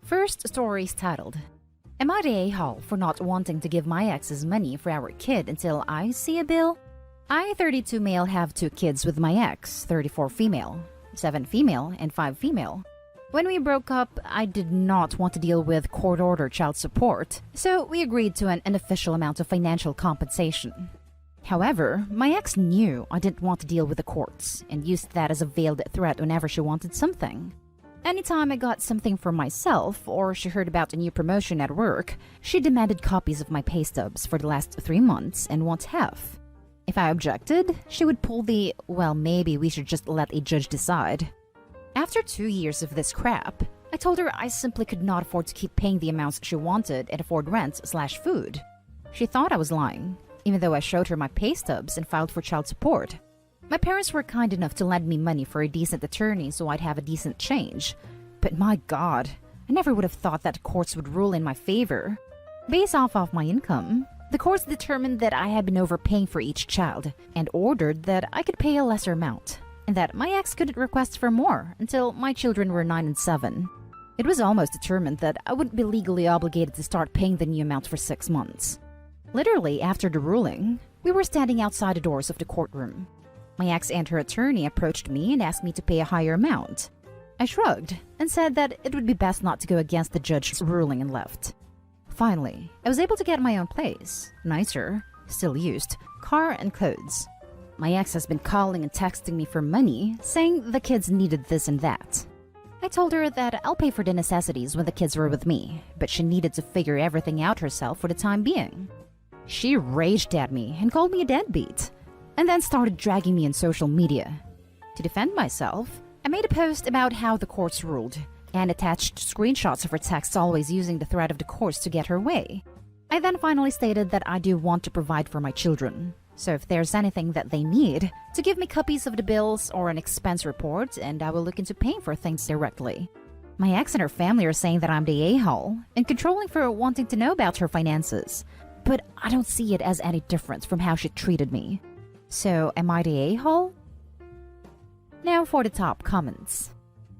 First story is titled, Am I the a-hole for not wanting to give my ex's money for our kid until I see a bill? I, 32 male, have 2 kids with my ex, 34 female, 7 female, and 5 female. When we broke up, I did not want to deal with court-ordered child support, so we agreed to an unofficial amount of financial compensation. However, my ex knew I didn't want to deal with the courts and used that as a veiled threat whenever she wanted something. Anytime I got something for myself or she heard about a new promotion at work, she demanded copies of my pay stubs for the last 3 months and wants half. If I objected, she would pull the, well, maybe we should just let a judge decide. After 2 years of this crap, I told her I simply could not afford to keep paying the amounts she wanted and afford rent/food. She thought I was lying, even though I showed her my pay stubs and filed for child support. My parents were kind enough to lend me money for a decent attorney so I'd have a decent change. But my God, I never would have thought that the courts would rule in my favor. Based off of my income, the courts determined that I had been overpaying for each child and ordered that I could pay a lesser amount, and that my ex couldn't request for more until my children were 9 and 7. It was almost determined that I wouldn't be legally obligated to start paying the new amount for 6 months. Literally, after the ruling, we were standing outside the doors of the courtroom. My ex and her attorney approached me and asked me to pay a higher amount. I shrugged and said that it would be best not to go against the judge's ruling and left. Finally, I was able to get my own place, nicer, still used, car and clothes. My ex has been calling and texting me for money, saying the kids needed this and that. I told her that I'll pay for the necessities when the kids were with me, but she needed to figure everything out herself for the time being. She raged at me and called me a deadbeat, and then started dragging me on social media. To defend myself, I made a post about how the courts ruled, and attached screenshots of her texts always using the threat of the courts to get her way. I then finally stated that I do want to provide for my children, so if there's anything that they need, to give me copies of the bills or an expense report, and I will look into paying for things directly. My ex and her family are saying that I'm the a-hole and controlling for wanting to know about her finances, but I don't see it as any different from how she treated me. So, am I the a-hole? Now for the top comments.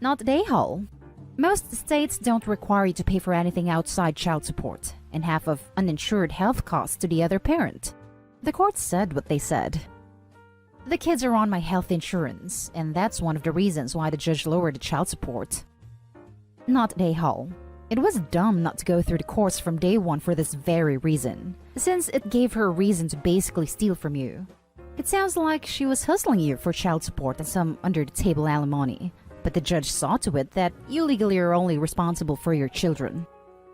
Not the a-hole. Most states don't require you to pay for anything outside child support, and half of uninsured health costs to the other parent. The court said what they said. The kids are on my health insurance, and that's one of the reasons why the judge lowered the child support. Not the a-hole. It was dumb not to go through the course from day one for this very reason, since it gave her a reason to basically steal from you. It sounds like she was hustling you for child support and some under-the-table alimony, but the judge saw to it that you legally are only responsible for your children.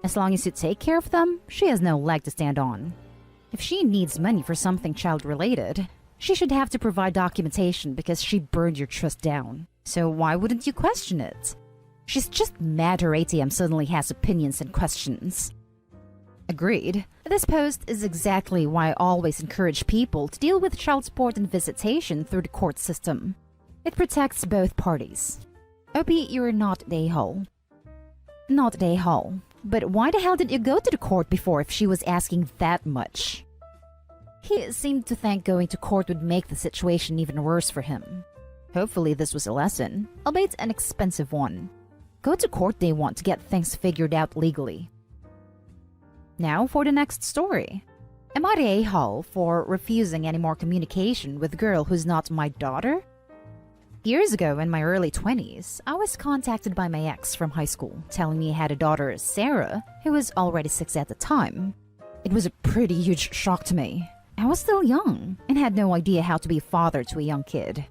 As long as you take care of them, she has no leg to stand on. If she needs money for something child-related, she should have to provide documentation because she burned your trust down. So why wouldn't you question it? She's just mad her ATM suddenly has opinions and questions. Agreed. This post is exactly why I always encourage people to deal with child support and visitation through the court system. It protects both parties. Opie, you're not the a-hole. Not the a-hole. But why the hell did you go to the court before if she was asking that much? He seemed to think going to court would make the situation even worse for him. Hopefully this was a lesson, albeit an expensive one. Go to court day one to get things figured out legally. Now for the next story. Am I the a-hole for refusing any more communication with a girl who's not my daughter? Years ago, in my early 20s, I was contacted by my ex from high school, telling me he had a daughter, Sarah, who was already 6 at the time. It was a pretty huge shock to me. I was still young, and had no idea how to be a father to a young kid.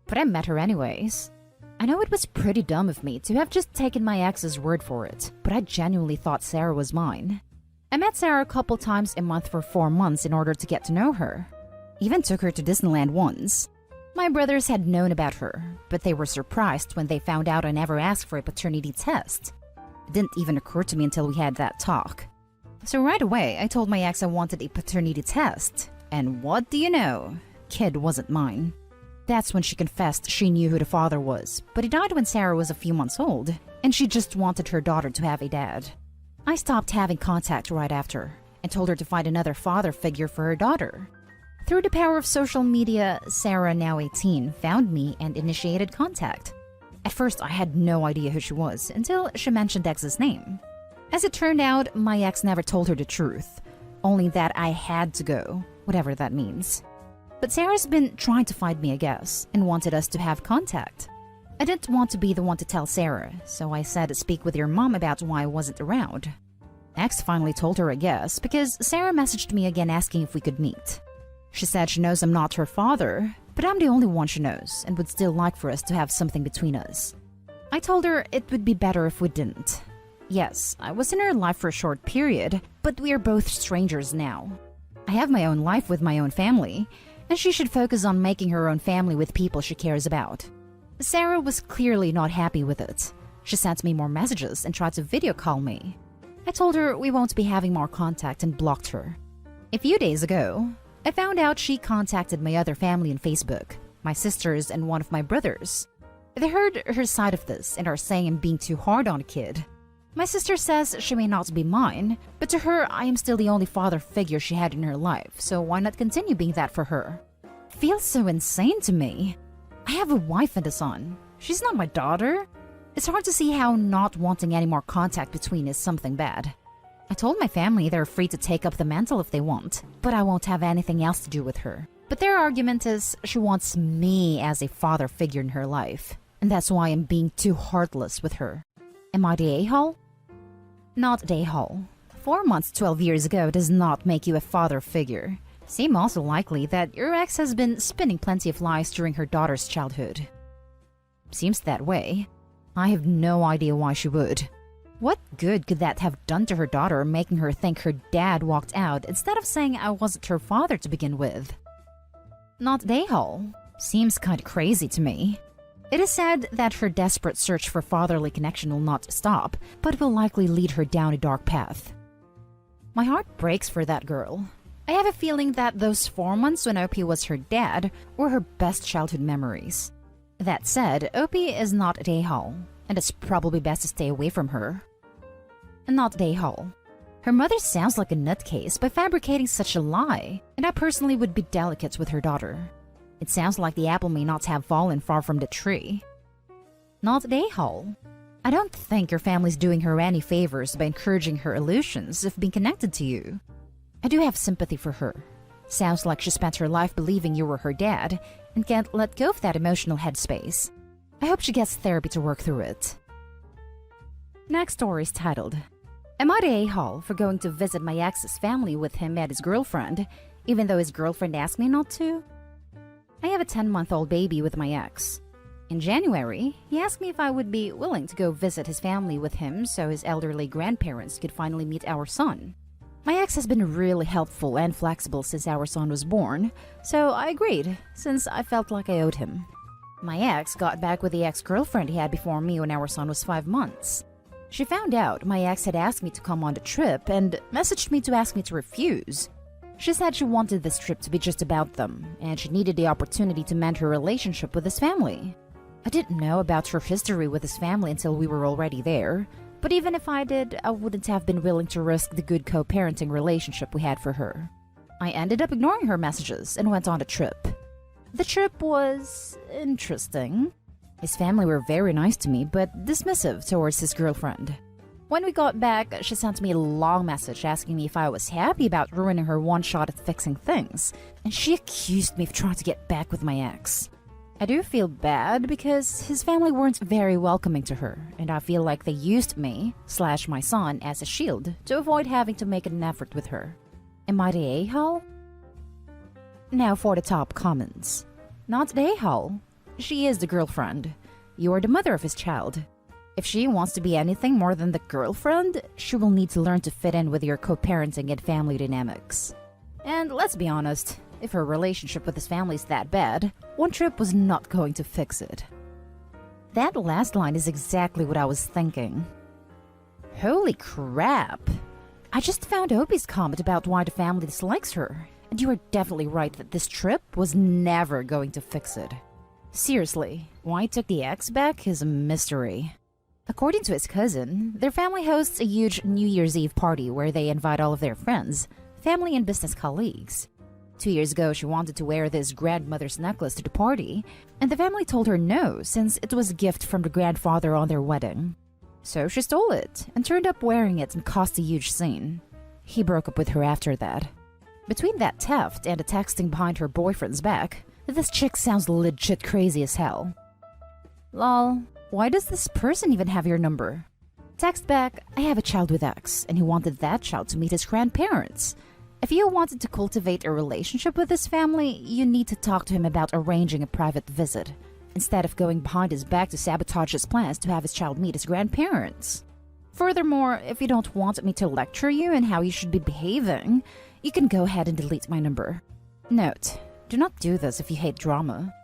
But I met her anyways. I know it was pretty dumb of me to have just taken my ex's word for it, but I genuinely thought Sarah was mine. I met Sarah a couple times a month for 4 months in order to get to know her. Even took her to Disneyland once. My brothers had known about her, but they were surprised when they found out I never asked for a paternity test. It didn't even occur to me until we had that talk. So right away, I told my ex I wanted a paternity test. And what do you know? Kid wasn't mine. That's when she confessed she knew who the father was, but he died when Sarah was a few months old, and she just wanted her daughter to have a dad. I stopped having contact right after, and told her to find another father figure for her daughter. Through the power of social media, Sarah, now 18, found me and initiated contact. At first, I had no idea who she was until she mentioned ex's name. As it turned out, my ex never told her the truth, only that I had to go, whatever that means. But Sarah's been trying to find me, I guess, and wanted us to have contact. I didn't want to be the one to tell Sarah, so I said speak with your mom about why I wasn't around. Ex finally told her, I guess, because Sarah messaged me again asking if we could meet. She said she knows I'm not her father, but I'm the only one she knows and would still like for us to have something between us. I told her it would be better if we didn't. Yes, I was in her life for a short period, but we are both strangers now. I have my own life with my own family, and she should focus on making her own family with people she cares about. Sarah was clearly not happy with it. She sent me more messages and tried to video call me. I told her we won't be having more contact and blocked her. A few days ago, I found out she contacted my other family on Facebook, my sisters and one of my brothers. They heard her side of this and are saying I'm being too hard on a kid. My sister says she may not be mine, but to her I am still the only father figure she had in her life, so why not continue being that for her? Feels so insane to me. I have a wife and a son. She's not my daughter. It's hard to see how not wanting any more contact between is something bad. I told my family they're free to take up the mantle if they want, but I won't have anything else to do with her. But their argument is she wants me as a father figure in her life, and that's why I'm being too heartless with her. Am I the a-hole? Not the a-hole. 4 months 12 years ago does not make you a father figure. Seems also likely that your ex has been spinning plenty of lies during her daughter's childhood. Seems that way. I have no idea why she would. What good could that have done to her daughter, making her think her dad walked out instead of saying I wasn't her father to begin with? Not the a-hole. Seems kinda crazy to me. It is said that her desperate search for fatherly connection will not stop, but will likely lead her down a dark path. My heart breaks for that girl. I have a feeling that those 4 months when Opie was her dad were her best childhood memories. That said, Opie is not the a-hole, and it's probably best to stay away from her. Not the a-hole. Her mother sounds like a nutcase by fabricating such a lie, and I personally would be delicate with her daughter. It sounds like the apple may not have fallen far from the tree. Not the a-hole. I don't think your family's doing her any favors by encouraging her illusions of being connected to you. I do have sympathy for her. Sounds like she spent her life believing you were her dad and can't let go of that emotional headspace. I hope she gets therapy to work through it. Next story is titled, Am I the a-hole for going to visit my ex's family with him and his girlfriend, even though his girlfriend asked me not to? I have a 10-month-old baby with my ex. In January, he asked me if I would be willing to go visit his family with him so his elderly grandparents could finally meet our son. My ex has been really helpful and flexible since our son was born, so I agreed, since I felt like I owed him. My ex got back with the ex-girlfriend he had before me when our son was 5 months. She found out my ex had asked me to come on the trip and messaged me to ask me to refuse. She said she wanted this trip to be just about them, and she needed the opportunity to mend her relationship with his family. I didn't know about her history with his family until we were already there, but even if I did, I wouldn't have been willing to risk the good co-parenting relationship we had for her. I ended up ignoring her messages and went on the trip. The trip was interesting. His family were very nice to me, but dismissive towards his girlfriend. When we got back, she sent me a long message asking me if I was happy about ruining her one shot at fixing things, and she accused me of trying to get back with my ex. I do feel bad because his family weren't very welcoming to her, and I feel like they used me/my son as a shield to avoid having to make an effort with her. Am I the a-hole? Now for the top comments. Not the a-hole. She is the girlfriend. You are the mother of his child. If she wants to be anything more than the girlfriend, she will need to learn to fit in with your co-parenting and family dynamics. And let's be honest, if her relationship with his family is that bad, one trip was not going to fix it. That last line is exactly what I was thinking. Holy crap! I just found Opie's comment about why the family dislikes her, and you are definitely right that this trip was never going to fix it. Seriously, why he took the ex back is a mystery. According to his cousin, their family hosts a huge New Year's Eve party where they invite all of their friends, family and business colleagues. 2 years ago, she wanted to wear this grandmother's necklace to the party, and the family told her no since it was a gift from the grandfather on their wedding. So she stole it and turned up wearing it and caused a huge scene. He broke up with her after that. Between that theft and the texting behind her boyfriend's back, this chick sounds legit crazy as hell. Lol, why does this person even have your number? Text back, I have a child with X, and he wanted that child to meet his grandparents. If you wanted to cultivate a relationship with this family, you need to talk to him about arranging a private visit, instead of going behind his back to sabotage his plans to have his child meet his grandparents. Furthermore, if you don't want me to lecture you on how you should be behaving, you can go ahead and delete my number. Note, do not do this if you hate drama.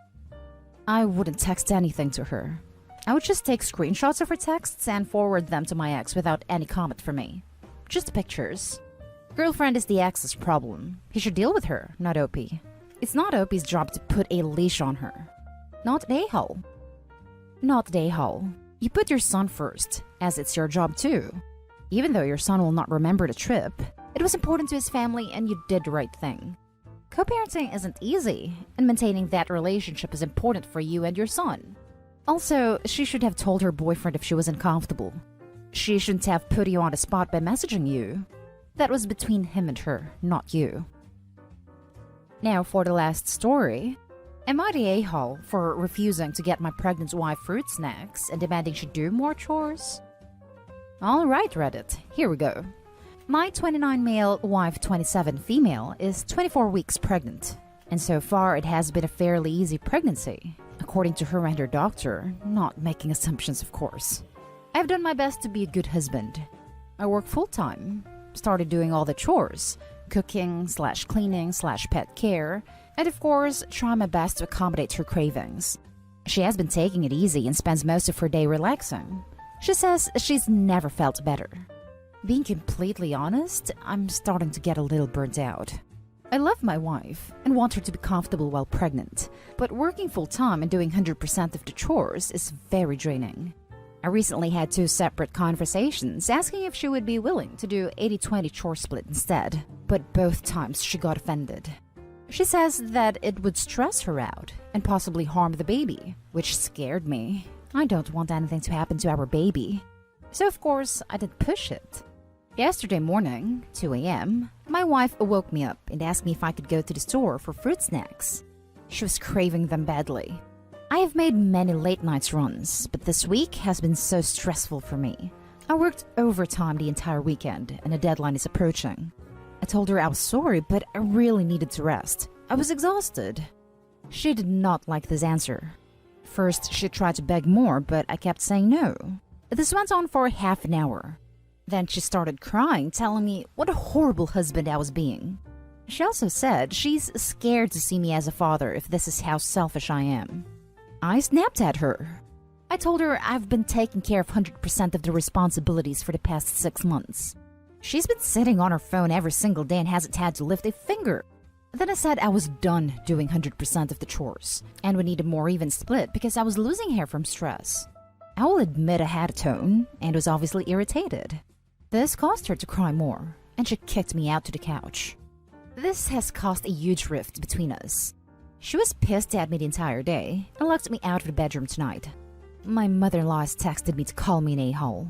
I wouldn't text anything to her. I would just take screenshots of her texts and forward them to my ex without any comment from me. Just pictures. Girlfriend is the ex's problem. He should deal with her, not OP. It's not OP's job to put a leash on her. Not an a-hole. Not an a-hole. You put your son first, as it's your job too. Even though your son will not remember the trip, it was important to his family and you did the right thing. Co-parenting isn't easy, and maintaining that relationship is important for you and your son. Also, she should have told her boyfriend if she was uncomfortable. She shouldn't have put you on the spot by messaging you. That was between him and her, not you. Now for the last story. Am I the a-hole for refusing to get my pregnant wife fruit snacks and demanding she do more chores? Alright Reddit, here we go. My 29 male, wife 27 female is 24 weeks pregnant, and so far it has been a fairly easy pregnancy, according to her and her doctor, not making assumptions of course. I've done my best to be a good husband. I work full-time, started doing all the chores, cooking/cleaning/pet care, and of course, try my best to accommodate her cravings. She has been taking it easy and spends most of her day relaxing. She says she's never felt better. Being completely honest, I'm starting to get a little burnt out. I love my wife and want her to be comfortable while pregnant, but working full-time and doing 100% of the chores is very draining. I recently had 2 separate conversations asking if she would be willing to do 80-20 chore split instead, but both times she got offended. She says that it would stress her out and possibly harm the baby, which scared me. I don't want anything to happen to our baby. So of course, I did push it. Yesterday morning, 2 a.m., my wife woke me up and asked me if I could go to the store for fruit snacks. She was craving them badly. I have made many late nights runs, but this week has been so stressful for me. I worked overtime the entire weekend and a deadline is approaching. I told her I was sorry, but I really needed to rest. I was exhausted. She did not like this answer. First, she tried to beg more, but I kept saying no. This went on for half an hour. Then she started crying, telling me what a horrible husband I was being. She also said she's scared to see me as a father if this is how selfish I am. I snapped at her. I told her I've been taking care of 100% of the responsibilities for the past 6 months. She's been sitting on her phone every single day and hasn't had to lift a finger. Then I said I was done doing 100% of the chores, and we need a more even split because I was losing hair from stress. I will admit I had a tone, and was obviously irritated. This caused her to cry more, and she kicked me out to the couch. This has caused a huge rift between us. She was pissed at me the entire day and locked me out of the bedroom tonight. My mother-in-law has texted me to call me an a-hole.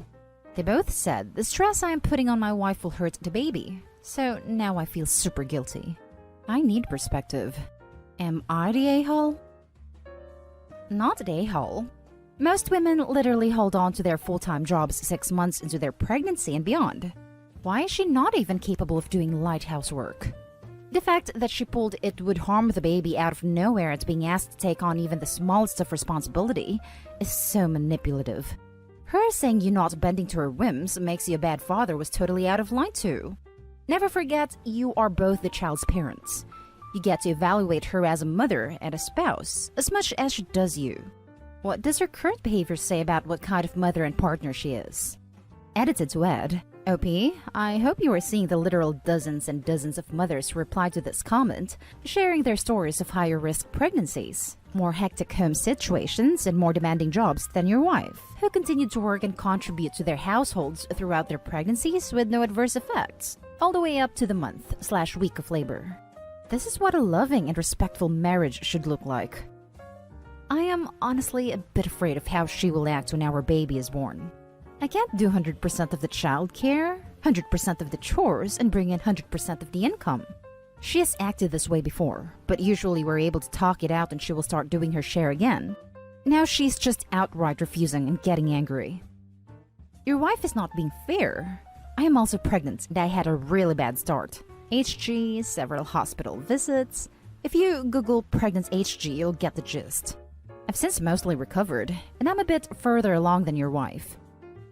They both said the stress I am putting on my wife will hurt the baby, so now I feel super guilty. I need perspective. Am I the a-hole? Not the a-hole. Most women literally hold on to their full-time jobs 6 months into their pregnancy and beyond. Why is she not even capable of doing light housework? The fact that she pulled it would harm the baby out of nowhere and being asked to take on even the smallest of responsibility is so manipulative. Her saying you not bending to her whims makes you a bad father was totally out of line too. Never forget, you are both the child's parents. You get to evaluate her as a mother and a spouse as much as she does you. What does her current behavior say about what kind of mother and partner she is? Edited to Ed. OP, I hope you are seeing the literal dozens and dozens of mothers who replied to this comment, sharing their stories of higher risk pregnancies, more hectic home situations, and more demanding jobs than your wife, who continued to work and contribute to their households throughout their pregnancies with no adverse effects, all the way up to the month/week of labor. This is what a loving and respectful marriage should look like. I am honestly a bit afraid of how she will act when our baby is born. I can't do 100% of the child care, 100% of the chores, and bring in 100% of the income. She has acted this way before, but usually we're able to talk it out and she will start doing her share again. Now she's just outright refusing and getting angry. Your wife is not being fair. I am also pregnant and I had a really bad start. HG, several hospital visits. If you Google pregnant HG, you'll get the gist. I've since mostly recovered, and I'm a bit further along than your wife.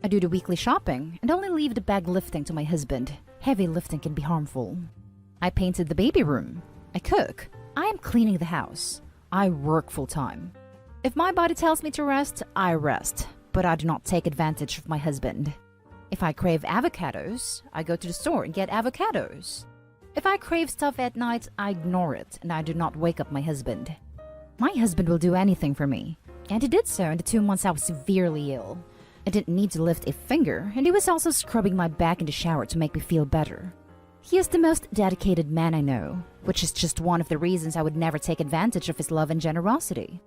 I do the weekly shopping and only leave the bag lifting to my husband. Heavy lifting can be harmful. I painted the baby room. I cook. I am cleaning the house. I work full time. If my body tells me to rest, I rest, but I do not take advantage of my husband. If I crave avocados, I go to the store and get avocados. If I crave stuff at night, I ignore it and I do not wake up my husband. My husband will do anything for me, and he did so in the 2 months I was severely ill. I didn't need to lift a finger, and he was also scrubbing my back in the shower to make me feel better. He is the most dedicated man I know, which is just one of the reasons I would never take advantage of his love and generosity.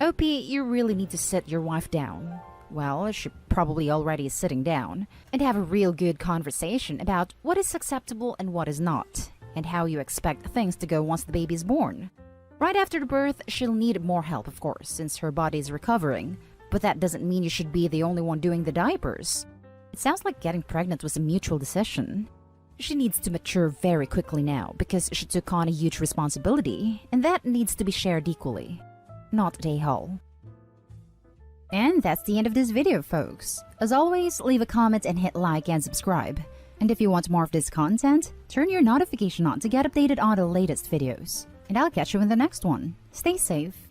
OP, you really need to sit your wife down. Well, she probably already is sitting down, and have a real good conversation about what is acceptable and what is not, and how you expect things to go once the baby is born. Right after the birth, she'll need more help, of course, since her body is recovering, but that doesn't mean you should be the only one doing the diapers. It sounds like getting pregnant was a mutual decision. She needs to mature very quickly now because she took on a huge responsibility, and that needs to be shared equally, not a whole. And that's the end of this video, folks. As always, leave a comment and hit like and subscribe. And if you want more of this content, turn your notification on to get updated on the latest videos. And I'll catch you in the next one. Stay safe.